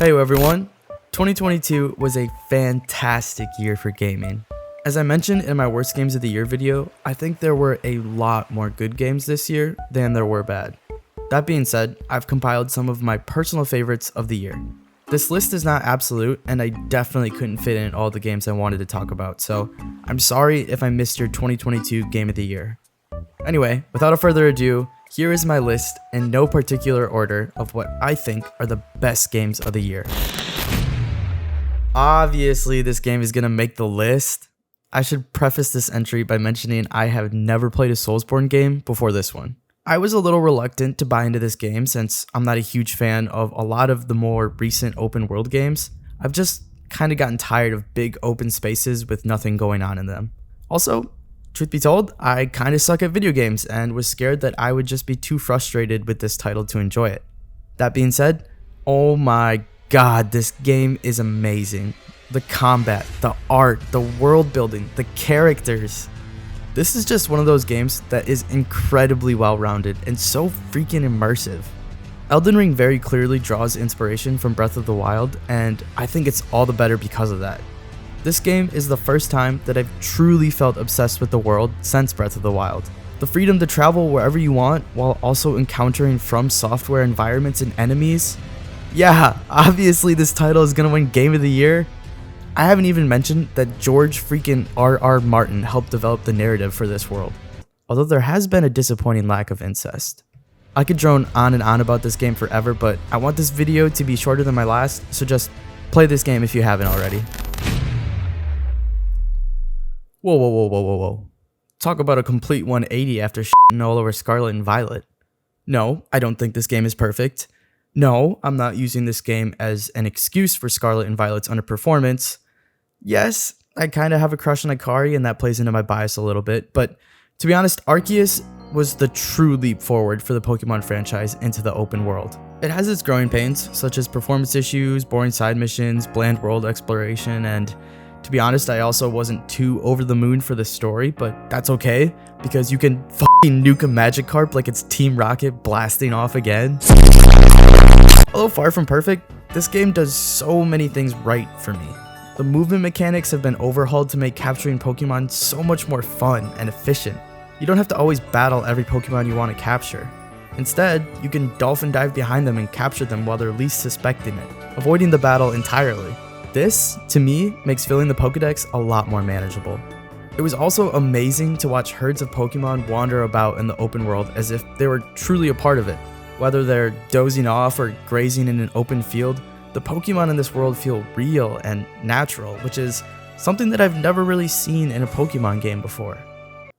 Hey everyone, 2022 was a fantastic year for gaming. As I mentioned in my worst games of the year video, I think there were a lot more good games this year than there were bad. That being said, I've compiled some of my personal favorites of the year. This list is not absolute, and I definitely couldn't fit in all the games I wanted to talk about, so I'm sorry if I missed your 2022 game of the year. Anyway, without further ado, here is my list in no particular order of what I think are the best games of the year. Obviously, this game is gonna make the list. I should preface this entry by mentioning I have never played a Soulsborne game before this one. I was a little reluctant to buy into this game since I'm not a huge fan of a lot of the more recent open world games. I've just kind of gotten tired of big open spaces with nothing going on in them. Also, truth be told, I kind of suck at video games and was scared that I would just be too frustrated with this title to enjoy it. That being said, oh my god, this game is amazing. The combat, the art, the world building, the characters. This is just one of those games that is incredibly well-rounded and so freaking immersive. Elden Ring very clearly draws inspiration from Breath of the Wild, and I think it's all the better because of that. This game is the first time that I've truly felt obsessed with the world since Breath of the Wild. The freedom to travel wherever you want while also encountering From Software environments and enemies. Yeah, obviously this title is gonna win Game of the Year. I haven't even mentioned that George freaking R.R. Martin helped develop the narrative for this world, although there has been a disappointing lack of incest. I could drone on and on about this game forever, but I want this video to be shorter than my last, so just play this game if you haven't already. Whoa. Talk about a complete 180 after shitting all over Scarlet and Violet. No, I don't think this game is perfect. No, I'm not using this game as an excuse for Scarlet and Violet's underperformance. Yes, I kind of have a crush on Akari and that plays into my bias a little bit, but to be honest, Arceus was the true leap forward for the Pokemon franchise into the open world. It has its growing pains, such as performance issues, boring side missions, bland world exploration, and to be honest, I also wasn't too over the moon for the story, but that's okay, because you can fucking nuke a Magikarp like it's Team Rocket blasting off again. Although far from perfect, this game does so many things right for me. The movement mechanics have been overhauled to make capturing Pokemon so much more fun and efficient. You don't have to always battle every Pokemon you want to capture. Instead, you can dolphin dive behind them and capture them while they're least suspecting it, avoiding the battle entirely. This, to me, makes filling the Pokédex a lot more manageable. It was also amazing to watch herds of Pokemon wander about in the open world as if they were truly a part of it. Whether they're dozing off or grazing in an open field, the Pokemon in this world feel real and natural, which is something that I've never really seen in a Pokemon game before.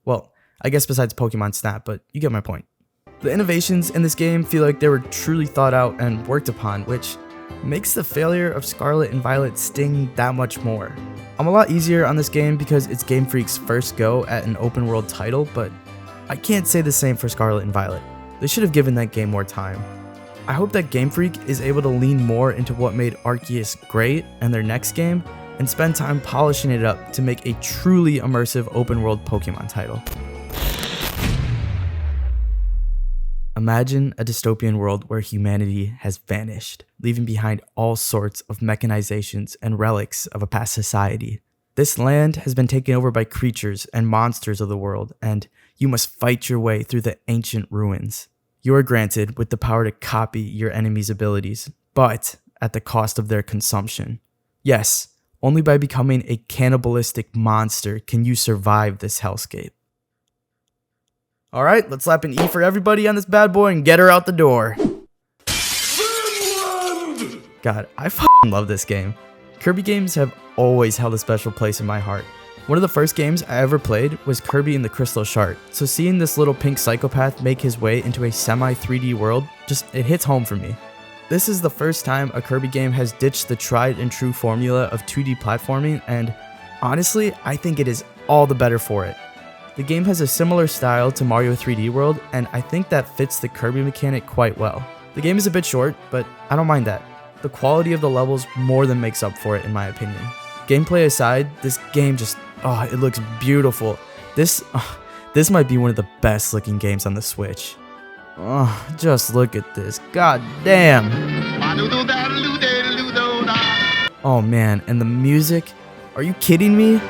Well, I guess besides Pokemon Snap, but you get my point. The innovations in this game feel like they were truly thought out and worked upon, which makes the failure of Scarlet and Violet sting that much more. I'm a lot easier on this game because it's Game Freak's first go at an open world title, but I can't say the same for Scarlet and Violet. They should have given that game more time. I hope that Game Freak is able to lean more into what made Arceus great in their next game and spend time polishing it up to make a truly immersive open world Pokemon title. Imagine a dystopian world where humanity has vanished, leaving behind all sorts of mechanizations and relics of a past society. This land has been taken over by creatures and monsters of the world, and you must fight your way through the ancient ruins. You are granted with the power to copy your enemy's abilities, but at the cost of their consumption. Yes, only by becoming a cannibalistic monster can you survive this hellscape. Alright, let's slap an E for everybody on this bad boy and get her out the door. Finland! God, I fucking love this game. Kirby games have always held a special place in my heart. One of the first games I ever played was Kirby and the Crystal Shard, so seeing this little pink psychopath make his way into a semi-3D world, it hits home for me. This is the first time a Kirby game has ditched the tried and true formula of 2D platforming, and honestly, I think it is all the better for it. The game has a similar style to Mario 3D World, and I think that fits the Kirby mechanic quite well. The game is a bit short, but I don't mind that. The quality of the levels more than makes up for it in my opinion. Gameplay aside, this game it looks beautiful. This might be one of the best looking games on the Switch. Oh, just look at this. God damn. Oh man, and the music? Are you kidding me?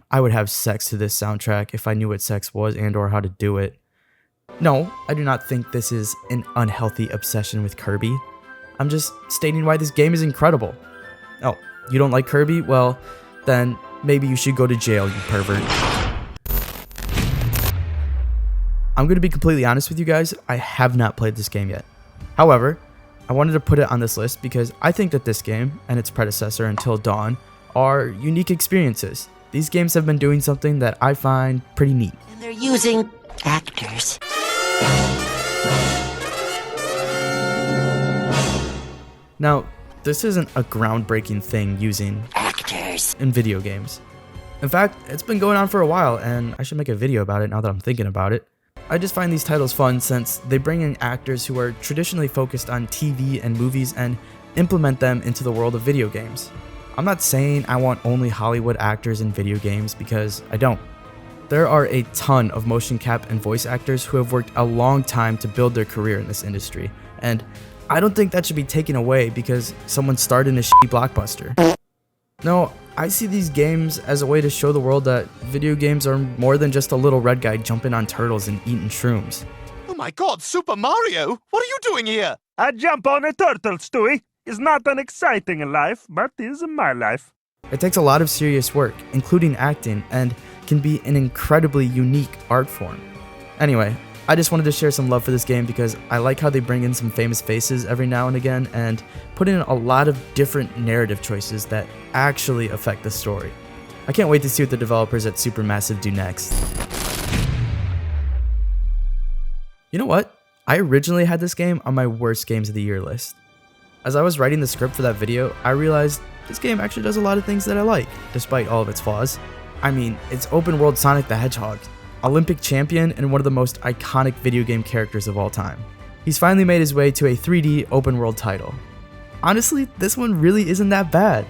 I would have sex to this soundtrack if I knew what sex was and or how to do it. No, I do not think this is an unhealthy obsession with Kirby. I'm just stating why this game is incredible. Oh, you don't like Kirby? Well, then maybe you should go to jail, you pervert. I'm going to be completely honest with you guys, I have not played this game yet. However, I wanted to put it on this list because I think that this game, and its predecessor Until Dawn, are unique experiences. These games have been doing something that I find pretty neat. And they're using actors. Now, this isn't a groundbreaking thing using Actors in video games. In fact, it's been going on for a while, and I should make a video about it now that I'm thinking about it. I just find these titles fun since they bring in actors who are traditionally focused on TV and movies and implement them into the world of video games. I'm not saying I want only Hollywood actors in video games because I don't. There are a ton of motion cap and voice actors who have worked a long time to build their career in this industry, and I don't think that should be taken away because someone starred in a shitty blockbuster. No, I see these games as a way to show the world that video games are more than just a little red guy jumping on turtles and eating shrooms. Oh my god, Super Mario! What are you doing here? I jump on a turtle, Stewie. It's not an exciting life, but is my life. It takes a lot of serious work, including acting, and can be an incredibly unique art form. Anyway, I just wanted to share some love for this game because I like how they bring in some famous faces every now and again and put in a lot of different narrative choices that actually affect the story. I can't wait to see what the developers at Supermassive do next. You know what? I originally had this game on my worst games of the year list. As I was writing the script for that video, I realized this game actually does a lot of things that I like, despite all of its flaws. I mean, it's open world Sonic the Hedgehog, Olympic champion and one of the most iconic video game characters of all time. He's finally made his way to a 3D open world title. Honestly, this one really isn't that bad.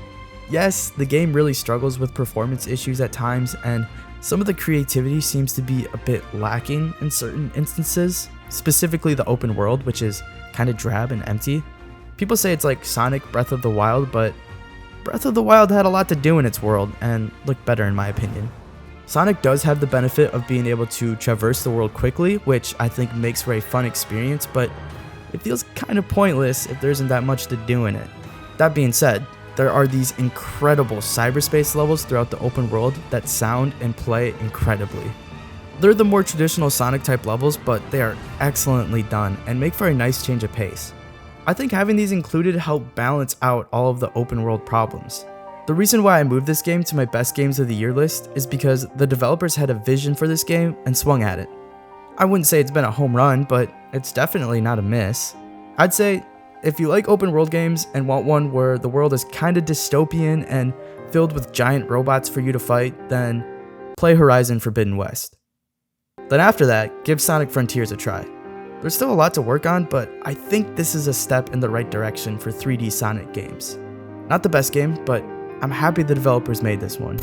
Yes, the game really struggles with performance issues at times, and some of the creativity seems to be a bit lacking in certain instances, specifically the open world, which is kind of drab and empty. People say it's like Sonic Breath of the Wild, but Breath of the Wild had a lot to do in its world and looked better in my opinion. Sonic does have the benefit of being able to traverse the world quickly, which I think makes for a fun experience, but it feels kind of pointless if there isn't that much to do in it. That being said, there are these incredible cyberspace levels throughout the open world that sound and play incredibly. They're the more traditional Sonic type levels, but they are excellently done and make for a nice change of pace. I think having these included help balance out all of the open world problems. The reason why I moved this game to my best games of the year list is because the developers had a vision for this game and swung at it. I wouldn't say it's been a home run, but it's definitely not a miss. I'd say if you like open world games and want one where the world is kinda dystopian and filled with giant robots for you to fight, then play Horizon Forbidden West. Then after that, give Sonic Frontiers a try. There's still a lot to work on, but I think this is a step in the right direction for 3D Sonic games. Not the best game, but I'm happy the developers made this one.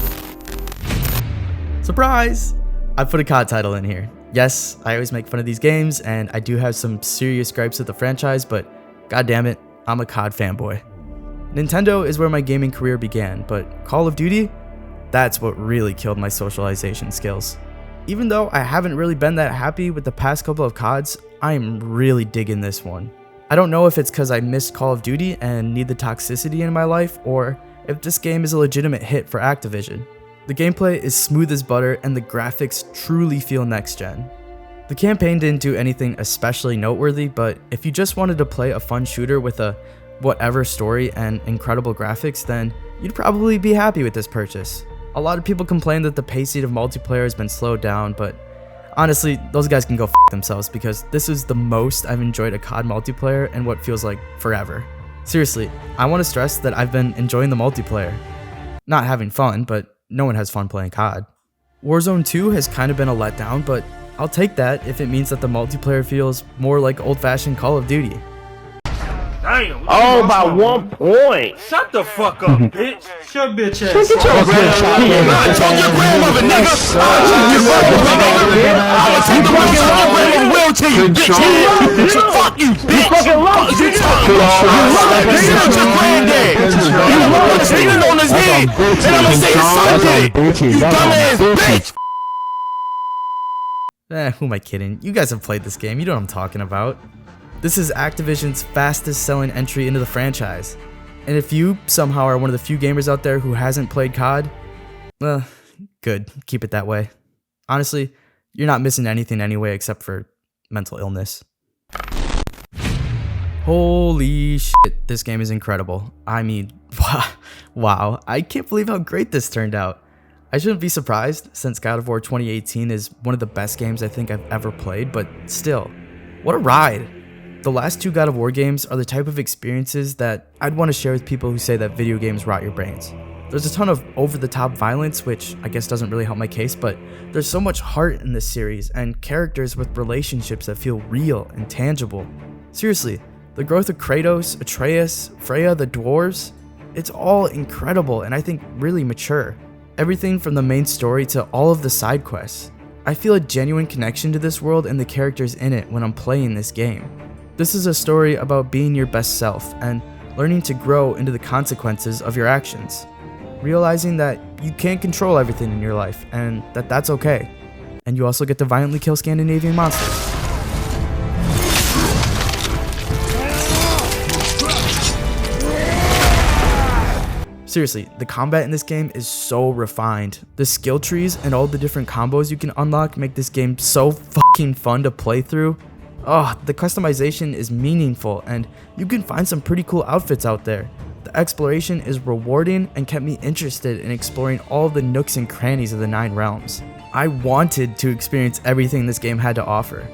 Surprise! I put a COD title in here. Yes, I always make fun of these games, and I do have some serious gripes with the franchise, but god damn it, I'm a COD fanboy. Nintendo is where my gaming career began, but Call of Duty? That's what really killed my socialization skills. Even though I haven't really been that happy with the past couple of CODs, I am really digging this one. I don't know if it's because I missed Call of Duty and need the toxicity in my life, or if this game is a legitimate hit for Activision. The gameplay is smooth as butter and the graphics truly feel next gen. The campaign didn't do anything especially noteworthy, but if you just wanted to play a fun shooter with a whatever story and incredible graphics, then you'd probably be happy with this purchase. A lot of people complain that the pacing of multiplayer has been slowed down, but honestly, those guys can go f themselves because this is the most I've enjoyed a COD multiplayer in what feels like forever. Seriously, I want to stress that I've been enjoying the multiplayer. Not having fun, but no one has fun playing COD. Warzone 2 has kind of been a letdown, but I'll take that if it means that the multiplayer feels more like old-fashioned Call of Duty. Damn. Oh, by 1 point. Shut the fuck up, bitch. Shut bitch ass. Get your grandmother, nigga. I'ma take the Fuck you, bitch! fucking lost, You on his head, and I'm gonna say his son did it! You dumbass bitch! Who am I kidding? You guys have played this game, you know what I'm talking about. This is Activision's fastest selling entry into the franchise. And if you somehow are one of the few gamers out there who hasn't played COD, well, good, keep it that way. Honestly, you're not missing anything anyway except for mental illness. Holy shit, this game is incredible. I mean, wow, I can't believe how great this turned out. I shouldn't be surprised, since God of War 2018 is one of the best games I think I've ever played, but still, what a ride. The last two God of War games are the type of experiences that I'd want to share with people who say that video games rot your brains. There's a ton of over-the-top violence, which I guess doesn't really help my case, but there's so much heart in this series, and characters with relationships that feel real and tangible. Seriously, the growth of Kratos, Atreus, Freya, the dwarves, it's all incredible and I think really mature. Everything from the main story to all of the side quests. I feel a genuine connection to this world and the characters in it when I'm playing this game. This is a story about being your best self and learning to grow into the consequences of your actions. Realizing that you can't control everything in your life and that that's okay. And you also get to violently kill Scandinavian monsters. Seriously, the combat in this game is so refined. The skill trees and all the different combos you can unlock make this game so fucking fun to play through. Oh, the customization is meaningful and you can find some pretty cool outfits out there. The exploration is rewarding and kept me interested in exploring all the nooks and crannies of the 9 realms. I wanted to experience everything this game had to offer.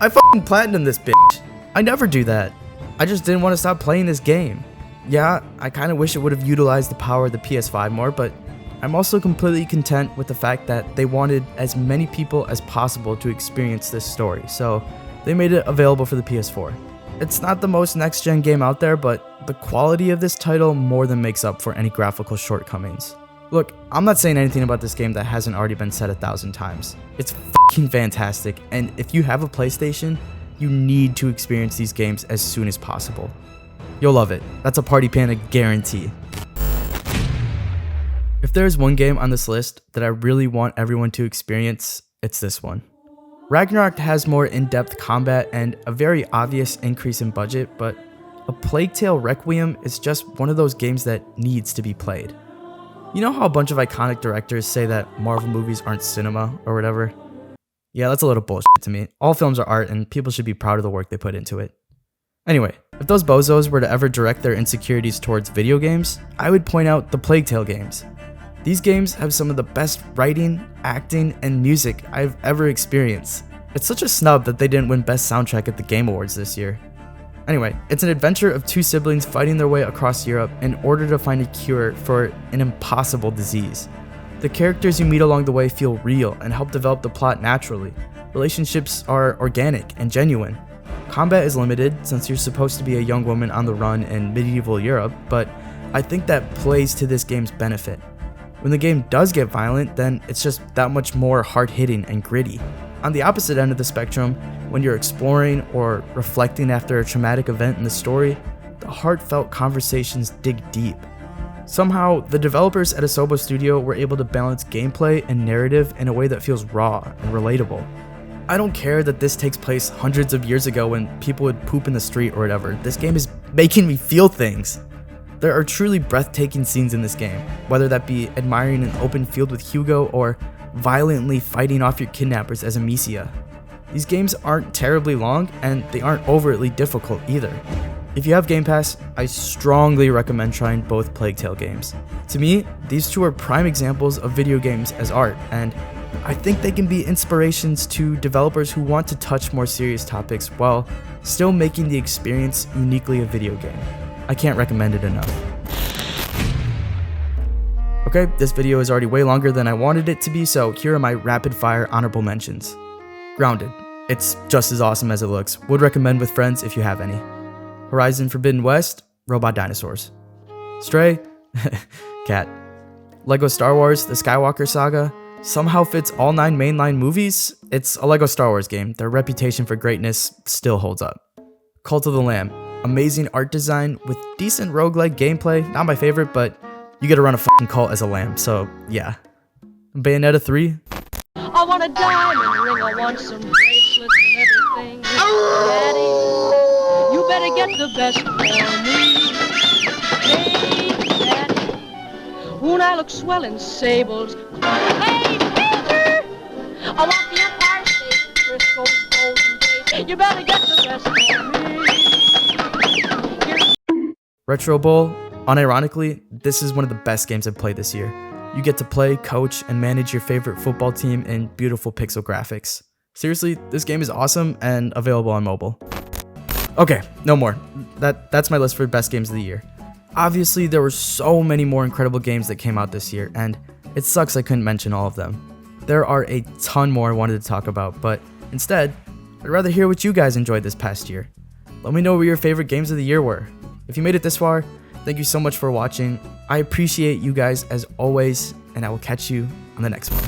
I fucking platinumed this bitch. I never do that. I just didn't want to stop playing this game. Yeah, I kind of wish it would have utilized the power of the PS5 more, but I'm also completely content with the fact that they wanted as many people as possible to experience this story, so they made it available for the PS4. It's not the most next-gen game out there, but the quality of this title more than makes up for any graphical shortcomings. Look, I'm not saying anything about this game that hasn't already been said 1,000 times. It's fucking fantastic, and if you have a PlayStation, you need to experience these games as soon as possible. You'll love it. That's a Party Panda guarantee. If there is one game on this list that I really want everyone to experience, it's this one. Ragnarok has more in-depth combat and a very obvious increase in budget, but A Plague Tale Requiem is just one of those games that needs to be played. You know how a bunch of iconic directors say that Marvel movies aren't cinema or whatever? Yeah, that's a little bullshit to me. All films are art and people should be proud of the work they put into it. Anyway, if those bozos were to ever direct their insecurities towards video games, I would point out the Plague Tale games. These games have some of the best writing, acting, and music I've ever experienced. It's such a snub that they didn't win Best Soundtrack at the Game Awards this year. Anyway, it's an adventure of two siblings fighting their way across Europe in order to find a cure for an impossible disease. The characters you meet along the way feel real and help develop the plot naturally. Relationships are organic and genuine. Combat is limited since you're supposed to be a young woman on the run in medieval Europe, but I think that plays to this game's benefit. When the game does get violent, then it's just that much more hard-hitting and gritty. On the opposite end of the spectrum, when you're exploring or reflecting after a traumatic event in the story, the heartfelt conversations dig deep. Somehow, the developers at Asobo Studio were able to balance gameplay and narrative in a way that feels raw and relatable. I don't care that this takes place hundreds of years ago when people would poop in the street or whatever. This game is making me feel things. There are truly breathtaking scenes in this game, whether that be admiring an open field with Hugo or violently fighting off your kidnappers as Amicia. These games aren't terribly long and they aren't overtly difficult either. If you have Game Pass, I strongly recommend trying both Plague Tale games. To me, these two are prime examples of video games as art, and I think they can be inspirations to developers who want to touch more serious topics while still making the experience uniquely a video game. I can't recommend it enough. Okay, this video is already way longer than I wanted it to be, so here are my rapid fire honorable mentions. Grounded. It's just as awesome as it looks. Would recommend with friends if you have any. Horizon Forbidden West, robot dinosaurs. Stray, cat. Lego Star Wars, The Skywalker Saga, somehow fits all 9 mainline movies, it's a LEGO Star Wars game. Their reputation for greatness still holds up. Cult of the Lamb, amazing art design with decent roguelike gameplay. Not my favorite, but you get to run a fucking cult as a lamb, so yeah. Bayonetta 3, I want a diamond ring, I want some bracelets and everything. Daddy, you better get the best for me. Hey, Daddy, won't I look swell in sables? Hey, Peter, I want the Empire State, Frisco's Golden Gate. You better get the best for me. Retro Bowl, unironically, this is one of the best games I've played this year. You get to play, coach, and manage your favorite football team in beautiful pixel graphics. Seriously, this game is awesome and available on mobile. Okay, no more. That's my list for best games of the year. Obviously, there were so many more incredible games that came out this year, and it sucks I couldn't mention all of them. There are a ton more I wanted to talk about, but instead, I'd rather hear what you guys enjoyed this past year. Let me know what your favorite games of the year were. If you made it this far, thank you so much for watching. I appreciate you guys as always, and I will catch you on the next one.